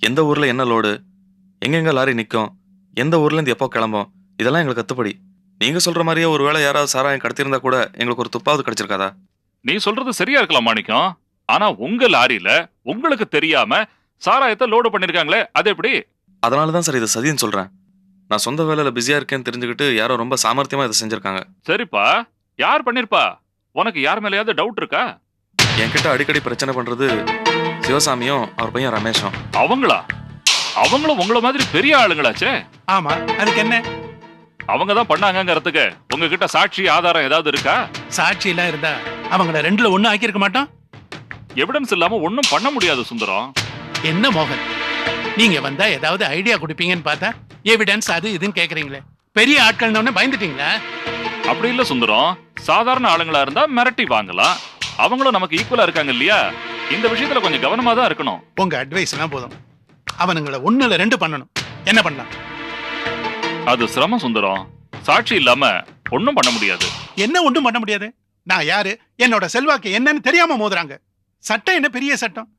எந்த ஊர்ல என்ன லோடு, எங்கெங்க லாரி நிற்கும், எந்த ஊர்ல இருந்து எப்போ கிளம்பும், இதெல்லாம் எங்களுக்கு கத்துப்படி. நீங்க சொல்ற மாதிரியே ஒருவேளை யாராவது சாராயம் கடத்திருந்தா கூட எங்களுக்கு ஒரு துப்பாவது கிடைச்சிருக்காதா? நீ சொல்றது சரியா இருக்கலாம் மாணிக்கம். ஆனா உங்க லாரியில உங்களுக்கு தெரியாம சாராயத்தை லோடு பண்ணிருக்காங்களே, அது எப்படி? அதனாலதான் சார் இதை சதின்னு சொல்றேன். நான் சொந்த வேலையில பிஸியா இருக்கேன்னு தெரிஞ்சுக்கிட்டு யாரோ ரொம்ப சாமர்த்தியமா இதை செஞ்சிருக்காங்க. சரிப்பா, யார் பண்ணிருப்பா? உனக்கு யார் மேலயாவது டவுட் இருக்கா? என்கிட்ட அடிக்கடி பிரச்சனை பண்றது சிவசாமியும் அவர் பையன் ரமேஷும். அவங்களும் உங்கள மாதிரி பெரிய ஆளுங்களாச்சே. ஆமா, அதுக்கு என்ன? அவங்க தான் பண்ணாங்கங்கிறதுக்கு உங்ககிட்ட சாட்சி ஆதாரம் ஏதாவது இருக்கா? சாட்சி எல்லாம் இருந்தா அவங்கள ரெண்டுல ஒண்ணு ஆக்கியிருக்க மாட்டோம். எவிடன்ஸ் இல்லாம ஒன்னும் பண்ண முடியாது சுந்தரம். என்ன மோகன், நீங்க வந்தா ஏதாவது ஐடியா கொடுப்பீங்கன்னு பார்த்தா எவிடன்ஸ் அது இதுன்னு கேக்குறீங்களே. பெரிய ஆட்கள்னு பயந்துட்டீங்களா? அப்படி இல்ல சுந்தரம், சாதாரண ஆளுங்களா இருந்தா மிரட்டி வாங்கலாம். அவங்களும் நமக்கு ஈக்குவலா இருக்காங்க இல்லையா? இந்த விஷயத்துல கொஞ்சம் கவனமா தான் இருக்கணும். உங்க அட்வைஸ் எல்லாம் போதும். அவனுங்களை ஒண்ணுல ரெண்டு பண்ணணும். என்ன பண்ணலாம்? அது சிரமம் சுந்தரம். சாட்சி இல்லாம ஒன்னும் பண்ண முடியாது. என்ன ஒண்ணும் பண்ண முடியாது? நான் யாரு, என்னோட செல்வாக்கு என்னன்னு தெரியாம மோதுறாங்க. சட்டம் என்ன பெரிய சட்டம்?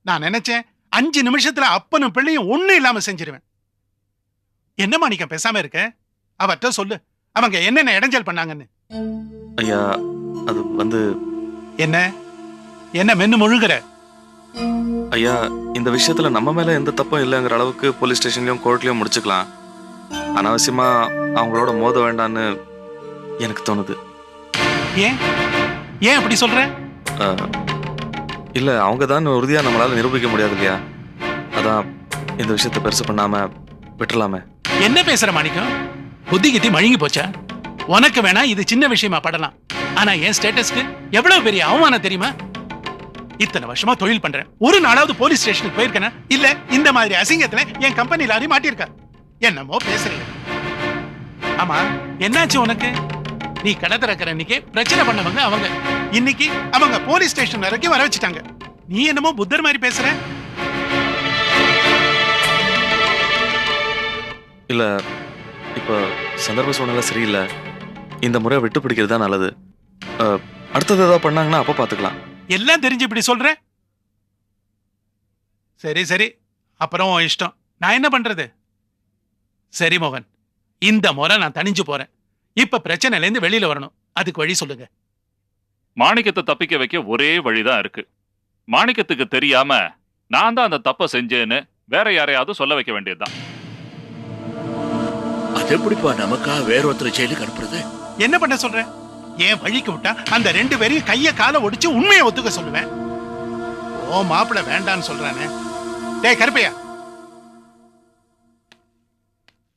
நான் நினைச்சேன் 5 நிமிஷத்துல அப்பனும் பிள்ளையும் ஒண்ணு இல்லாம செஞ்சிருவேன். என்ன மாணிக்கம் பேசாம இருக்க? அவர்கிட்ட சொல்லு, அவங்க என்னென்ன இடைஞ்சல் பண்ணாங்கன்னு. ஐயா, அது வந்து என்ன என்ன மென்னு முழுகுற? ஐயா, இந்த விஷயத்துல நம்ம மேல எந்த தப்பும் இல்லைங்கிற அளவுக்கு போலீஸ் ஸ்டேஷன்லயும் கோர்ட்லயும் முடிச்சுக்கலாம். அனாவசியமா அவங்களோட மோத வேண்டான்னு எனக்கு தோணுது. ஏன் ஏன் அப்படி சொல்ற? இல்ல, அவங்க தான் உறுதியா நம்மளால நிரூபிக்க முடியாது இல்லையா? அதான் இந்த விஷயத்தை பெருசு பண்ணாம விட்டுலாமே. என்ன பேசுற மாணிக்கம்? புத்தி கித்தி மழுங்கி போச்சா? உனக்கு வேணா இது சின்ன விஷயமா படலாம். ஆனா என் ஸ்டேட்டஸ்க்கு எவ்வளவு பெரிய அவமானம் தெரியுமா? இத்தனை வருஷமா தொழில் பண்றேன், ஒரு நாளாவது போலீஸ் ஸ்டேஷனுக்கு போயிருக்கேனா? இல்ல இந்த மாதிரி அசிங்கத்துல என் கம்பெனி லாரி மாட்டிருக்கா. என்னமோ பேசுறீங்க. ஆமா, என்னாச்சு உனக்கு? நீ கடை திறக்கிற அன்னைக்கு பிரச்சனை பண்ணவங்க அவங்க. இன்னைக்கு அவங்க போலீஸ் ஸ்டேஷன் வரைக்கும் வர வச்சுட்டாங்க. நீ என்னமோ புத்தர் மாதிரி பேசுற. இல்ல, இப்ப சந்தர்ப்ப சூழ்நிலை சரியில்லை. இந்த முறை விட்டு பிடிக்கிறது தான் நல்லது. அடுத்தது ஏதாவது பண்ணாங்கன்னா அப்ப பாத்துக்கலாம். எல்லாம் தெரிஞ்சு இப்படி சொல்ற? சரி சரி, அப்புறம் இஷ்டம். நான் என்ன பண்றது? சரி மோகன், இந்த முறை நான் தனிஞ்சு போறேன். இப்ப பிரச்சனையில இருந்து வெளியில வரணும். அதுக்கு வழி சொல்லுங்க. மாணிக்கத்தை தப்பிக்க வைக்க ஒரே வழிதான் இருக்கு. மாணிக்கத்துக்கு தெரியாம நான் தான் அந்த தப்பை செஞ்சேன்னு வேற யாரையாவது சொல்ல வைக்க வேண்டியதுதான். அது எப்படிப்பா நமக்கா வேற ஒருத்தர் ஜெயிலுக்கு அனுப்புறது? என்ன பண்ண சொல்ற? ஏன் வழிக்கு விட்டா அந்த 2 பேரையும் கைய கால ஒடிச்சு உண்மையை ஒத்துக்க சொல்லுவேன். ஓ மாப்பிள்ள வேண்டான்னு சொல்றானே. டேய் கருப்பையா,